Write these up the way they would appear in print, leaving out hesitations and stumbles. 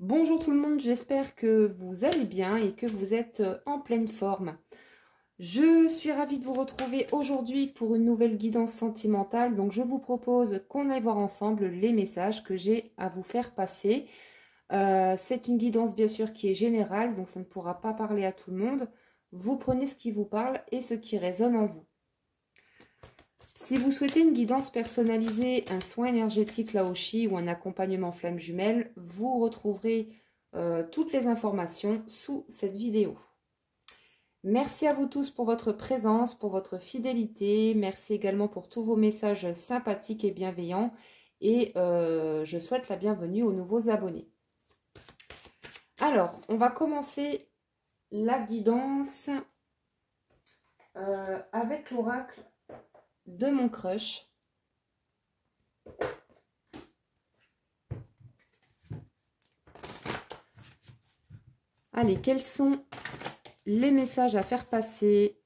Bonjour tout le monde, j'espère que vous allez bien et que vous êtes en pleine forme. Je suis ravie de vous retrouver aujourd'hui pour une nouvelle guidance sentimentale. Donc je vous propose qu'on aille voir ensemble les messages que j'ai à vous faire passer. C'est une guidance bien sûr qui est générale, donc ça ne pourra pas parler à tout le monde. Vous prenez ce qui vous parle et ce qui résonne en vous. Si vous souhaitez une guidance personnalisée, un soin énergétique Laoshi ou un accompagnement flamme jumelle, vous retrouverez toutes les informations sous cette vidéo. Merci à vous tous pour votre présence, pour votre fidélité. Merci également pour tous vos messages sympathiques et bienveillants. Et je souhaite la bienvenue aux nouveaux abonnés. Alors, on va commencer la guidance avec l'oracle de mon crush. Allez, quels sont les messages à faire passer?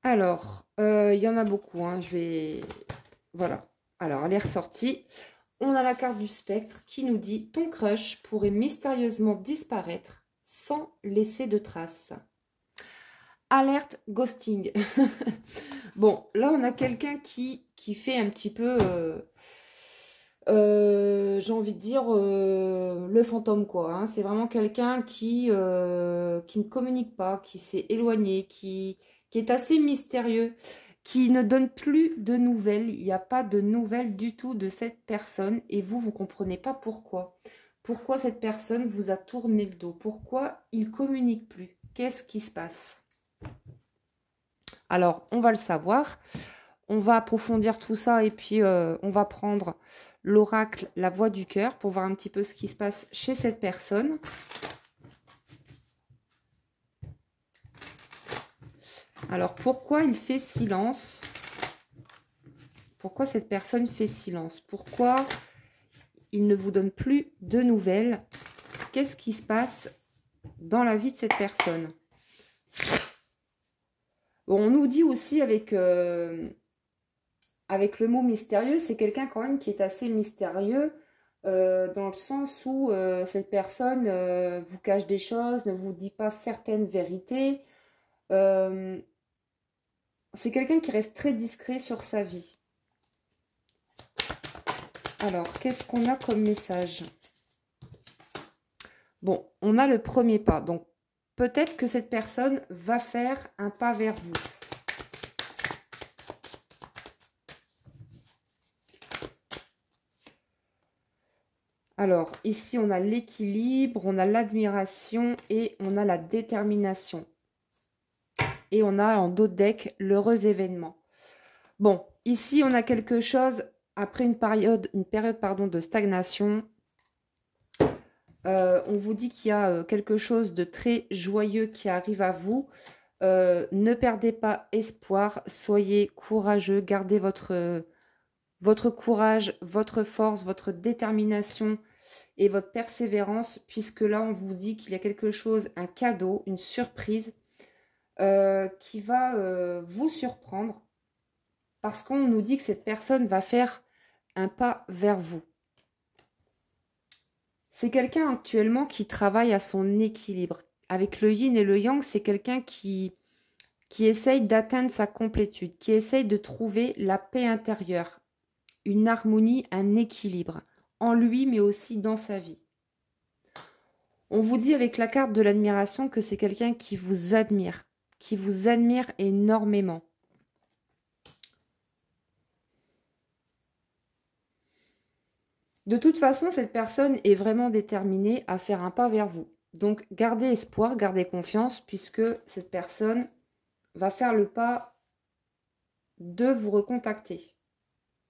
Alors, il y en a beaucoup, hein, Voilà. Alors, elle est ressortie. On a la carte du spectre qui nous dit « Ton crush pourrait mystérieusement disparaître sans laisser de traces. » Alerte ghosting. Bon, là, on a quelqu'un qui fait un petit peu... j'ai envie de dire le fantôme, quoi. Hein. C'est vraiment quelqu'un qui ne communique pas, qui s'est éloigné, qui est assez mystérieux, qui ne donne plus de nouvelles. Il n'y a pas de nouvelles du tout de cette personne et vous ne comprenez pas pourquoi. Pourquoi cette personne vous a tourné le dos? Pourquoi il ne communique plus? Qu'est-ce qui se passe? Alors, on va le savoir. On va approfondir tout ça et puis on va prendre l'oracle, la voix du cœur, pour voir un petit peu ce qui se passe chez cette personne. Alors, pourquoi il fait silence? Pourquoi cette personne fait silence? Pourquoi il ne vous donne plus de nouvelles? Qu'est-ce qui se passe dans la vie de cette personne? Bon, on nous dit aussi avec le mot mystérieux, c'est quelqu'un quand même qui est assez mystérieux, dans le sens où cette personne vous cache des choses, ne vous dit pas certaines vérités. C'est quelqu'un qui reste très discret sur sa vie. Alors, qu'est-ce qu'on a comme message? Bon, on a le premier pas. Donc, peut-être que cette personne va faire un pas vers vous. Alors, ici, on a l'équilibre, on a l'admiration et on a la détermination. Et on a en dos de deck l'heureux événement. Bon, ici, on a quelque chose, après une période pardon, de stagnation. On vous dit qu'il y a quelque chose de très joyeux qui arrive à vous. Ne perdez pas espoir, soyez courageux, gardez votre courage, votre force, votre détermination et votre persévérance, puisque là, on vous dit qu'il y a quelque chose, un cadeau, une surprise qui va vous surprendre, parce qu'on nous dit que cette personne va faire un pas vers vous. C'est quelqu'un actuellement qui travaille à son équilibre. Avec le yin et le yang, c'est quelqu'un qui essaye d'atteindre sa complétude, qui essaye de trouver la paix intérieure, une harmonie, un équilibre en lui, mais aussi dans sa vie. On vous dit avec la carte de l'admiration que c'est quelqu'un qui vous admire énormément. De toute façon, cette personne est vraiment déterminée à faire un pas vers vous. Donc, gardez espoir, gardez confiance, puisque cette personne va faire le pas de vous recontacter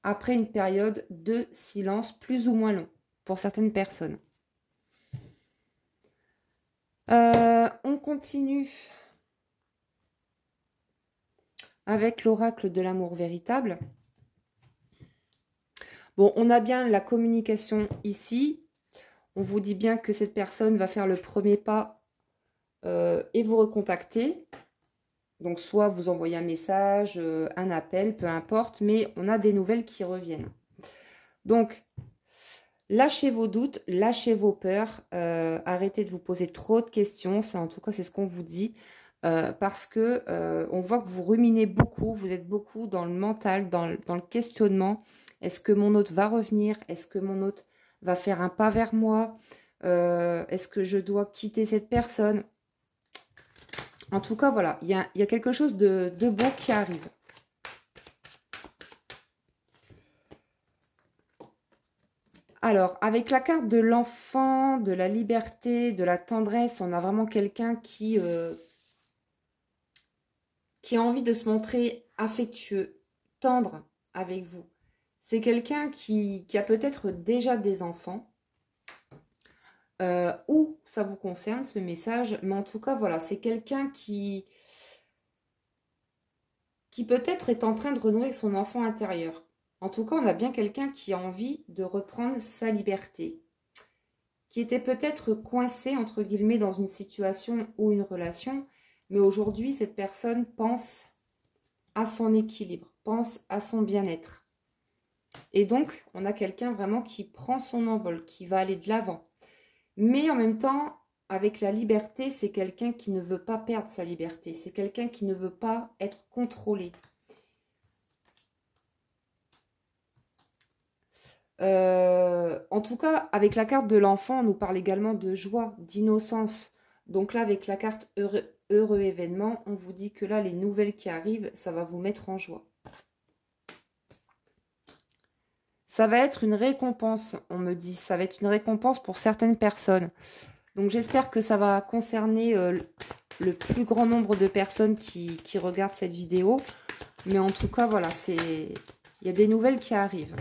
après une période de silence plus ou moins long pour certaines personnes. On continue avec l'oracle de l'amour véritable. Bon, on a bien la communication ici. On vous dit bien que cette personne va faire le premier pas et vous recontacter. Donc, soit vous envoyez un message, un appel, peu importe, mais on a des nouvelles qui reviennent. Donc, lâchez vos doutes, lâchez vos peurs, arrêtez de vous poser trop de questions. Ça, en tout cas, c'est ce qu'on vous dit. Parce que on voit que vous ruminez beaucoup, vous êtes beaucoup dans le mental, dans le questionnement. Est-ce que mon hôte va revenir? Est-ce que mon hôte va faire un pas vers moi? Est-ce que je dois quitter cette personne? En tout cas, voilà, il y a quelque chose de beau qui arrive. Alors, avec la carte de l'enfant, de la liberté, de la tendresse, on a vraiment quelqu'un qui a envie de se montrer affectueux, tendre avec vous. C'est quelqu'un qui a peut-être déjà des enfants. Ou ça vous concerne ce message, mais en tout cas voilà, c'est quelqu'un qui peut-être est en train de renouer avec son enfant intérieur. En tout cas, on a bien quelqu'un qui a envie de reprendre sa liberté, qui était peut-être coincé entre guillemets dans une situation ou une relation, mais aujourd'hui cette personne pense à son équilibre, pense à son bien-être. Et donc on a quelqu'un vraiment qui prend son envol, qui va aller de l'avant. Mais en même temps, avec la liberté, c'est quelqu'un qui ne veut pas perdre sa liberté. C'est quelqu'un qui ne veut pas être contrôlé. En tout cas, avec la carte de l'enfant, on nous parle également de joie, d'innocence. Donc là, avec la carte heureux événement, on vous dit que là, les nouvelles qui arrivent, ça va vous mettre en joie. Ça va être une récompense, on me dit. Ça va être une récompense pour certaines personnes. Donc j'espère que ça va concerner le plus grand nombre de personnes qui regardent cette vidéo. Mais en tout cas, voilà, il y a des nouvelles qui arrivent.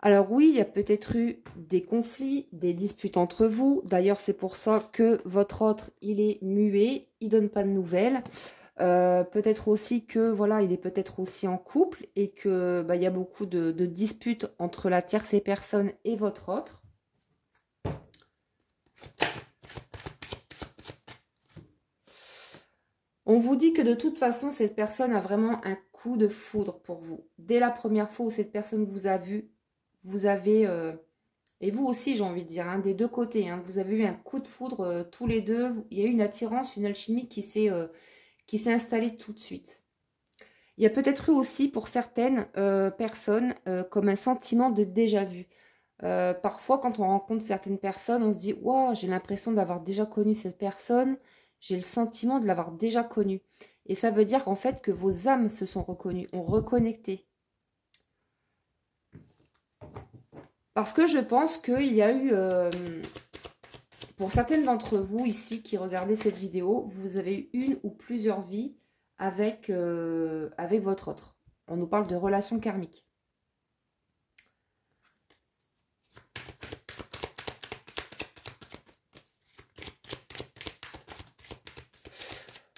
Alors oui, il y a peut-être eu des conflits, des disputes entre vous. D'ailleurs, c'est pour ça que votre autre, il est muet, il ne donne pas de nouvelles. Peut-être aussi que voilà, il est peut-être aussi en couple et que il y a beaucoup de disputes entre la tierce personne et votre autre. On vous dit que de toute façon, cette personne a vraiment un coup de foudre pour vous. Dès la première fois où cette personne vous a vu, vous avez, et vous aussi j'ai envie de dire, hein, des deux côtés, hein, vous avez eu un coup de foudre tous les deux. Il y a eu une attirance, une alchimie qui s'est installée tout de suite. Il y a peut-être eu aussi pour certaines personnes comme un sentiment de déjà-vu. Parfois, quand on rencontre certaines personnes, on se dit « Wow, j'ai l'impression d'avoir déjà connu cette personne, j'ai le sentiment de l'avoir déjà connue. » Et ça veut dire en fait que vos âmes se sont reconnues, ont reconnecté. Parce que je pense qu'il y a eu, pour certaines d'entre vous ici qui regardez cette vidéo, vous avez eu une ou plusieurs vies avec votre autre. On nous parle de relations karmiques.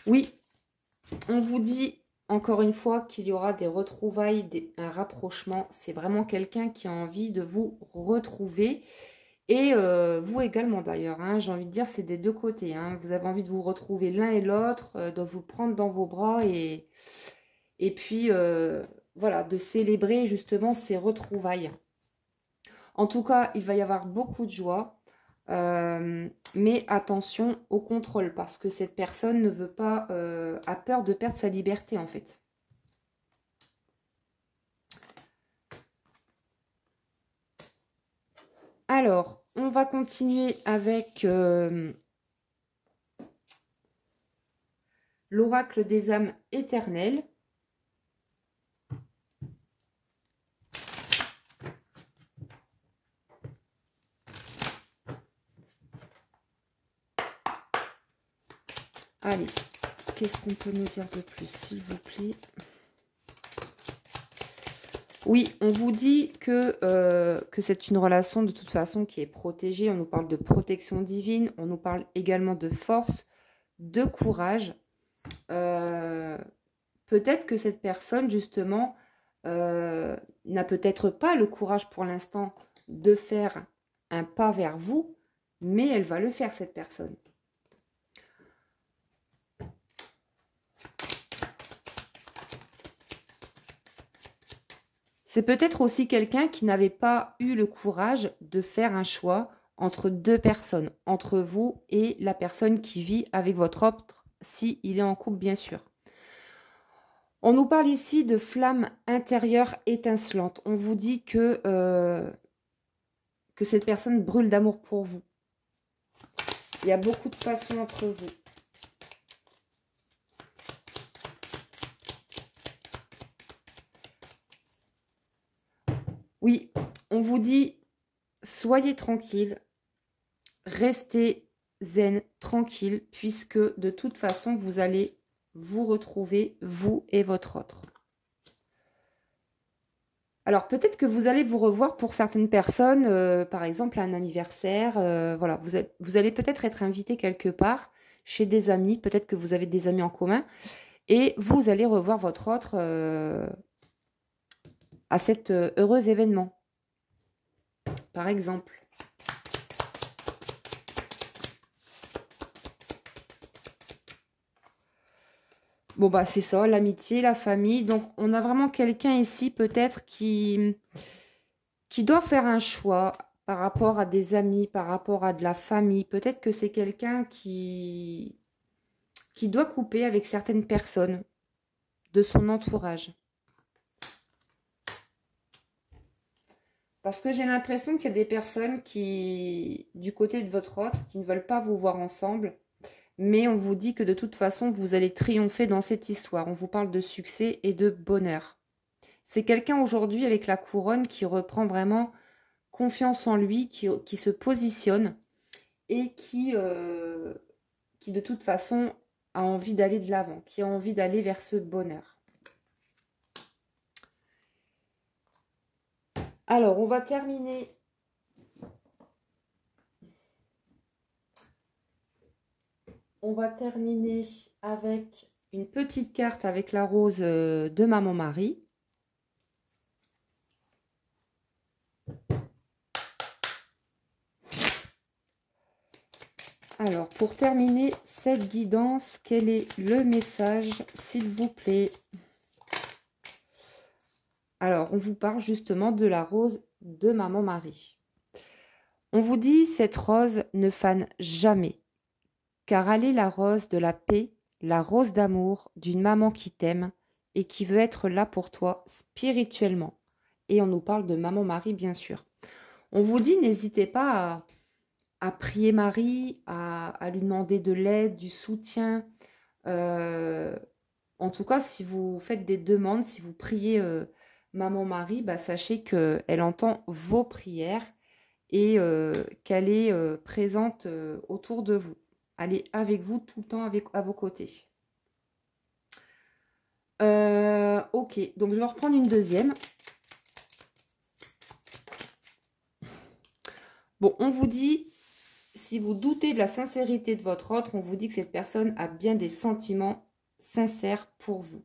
Oui, on vous dit encore une fois qu'il y aura des retrouvailles, un rapprochement. C'est vraiment quelqu'un qui a envie de vous retrouver. Et vous également d'ailleurs, hein, j'ai envie de dire, c'est des deux côtés. Hein. Vous avez envie de vous retrouver l'un et l'autre, de vous prendre dans vos bras et puis voilà, de célébrer justement ces retrouvailles. En tout cas, il va y avoir beaucoup de joie. Mais attention au contrôle parce que cette personne ne veut pas, a peur de perdre sa liberté en fait. Alors, on va continuer avec l'oracle des âmes éternelles. Allez, qu'est-ce qu'on peut nous dire de plus, s'il vous plaît? Oui, on vous dit que c'est une relation de toute façon qui est protégée. On nous parle de protection divine, on nous parle également de force, de courage. Peut-être que cette personne, justement, n'a peut-être pas le courage pour l'instant de faire un pas vers vous, mais elle va le faire, cette personne. C'est peut-être aussi quelqu'un qui n'avait pas eu le courage de faire un choix entre deux personnes, entre vous et la personne qui vit avec votre autre, si il est en couple, bien sûr. On nous parle ici de flamme intérieure étincelante. On vous dit que cette personne brûle d'amour pour vous. Il y a beaucoup de passion entre vous. Oui, on vous dit, soyez tranquille, restez zen, tranquille, puisque de toute façon, vous allez vous retrouver, vous et votre autre. Alors, peut-être que vous allez vous revoir pour certaines personnes, par exemple, à un anniversaire. Voilà, vous allez peut-être être invité quelque part, chez des amis. Peut-être que vous avez des amis en commun. Et vous allez revoir votre autre à cet heureux événement, par exemple. Bon, bah, c'est ça, l'amitié, la famille. Donc, on a vraiment quelqu'un ici, peut-être, qui doit faire un choix par rapport à des amis, par rapport à de la famille. Peut-être que c'est quelqu'un qui doit couper avec certaines personnes de son entourage. Parce que j'ai l'impression qu'il y a des personnes qui, du côté de votre autre, qui ne veulent pas vous voir ensemble. Mais on vous dit que de toute façon, vous allez triompher dans cette histoire. On vous parle de succès et de bonheur. C'est quelqu'un aujourd'hui avec la couronne qui reprend vraiment confiance en lui, qui se positionne et qui de toute façon a envie d'aller de l'avant, qui a envie d'aller vers ce bonheur. Alors, on va terminer avec une petite carte avec la rose de Maman Marie. Alors, pour terminer cette guidance, quel est le message, s'il vous plaît? Alors, on vous parle justement de la rose de Maman Marie. On vous dit, cette rose ne fane jamais, car elle est la rose de la paix, la rose d'amour d'une maman qui t'aime et qui veut être là pour toi spirituellement. Et on nous parle de Maman Marie, bien sûr. On vous dit, n'hésitez pas à prier Marie, à lui demander de l'aide, du soutien. En tout cas, si vous faites des demandes, si vous priez Maman Marie, bah, sachez qu'elle entend vos prières et qu'elle est présente autour de vous. Elle est avec vous tout le temps à vos côtés. Ok, donc je vais reprendre une deuxième. Bon, on vous dit, si vous doutez de la sincérité de votre autre, on vous dit que cette personne a bien des sentiments sincères pour vous.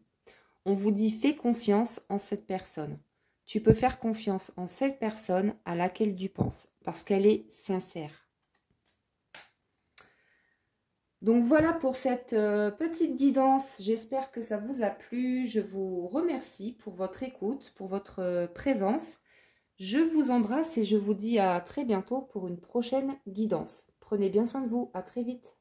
On vous dit, fais confiance en cette personne. Tu peux faire confiance en cette personne à laquelle tu penses, parce qu'elle est sincère. Donc voilà pour cette petite guidance. J'espère que ça vous a plu. Je vous remercie pour votre écoute, pour votre présence. Je vous embrasse et je vous dis à très bientôt pour une prochaine guidance. Prenez bien soin de vous. À très vite.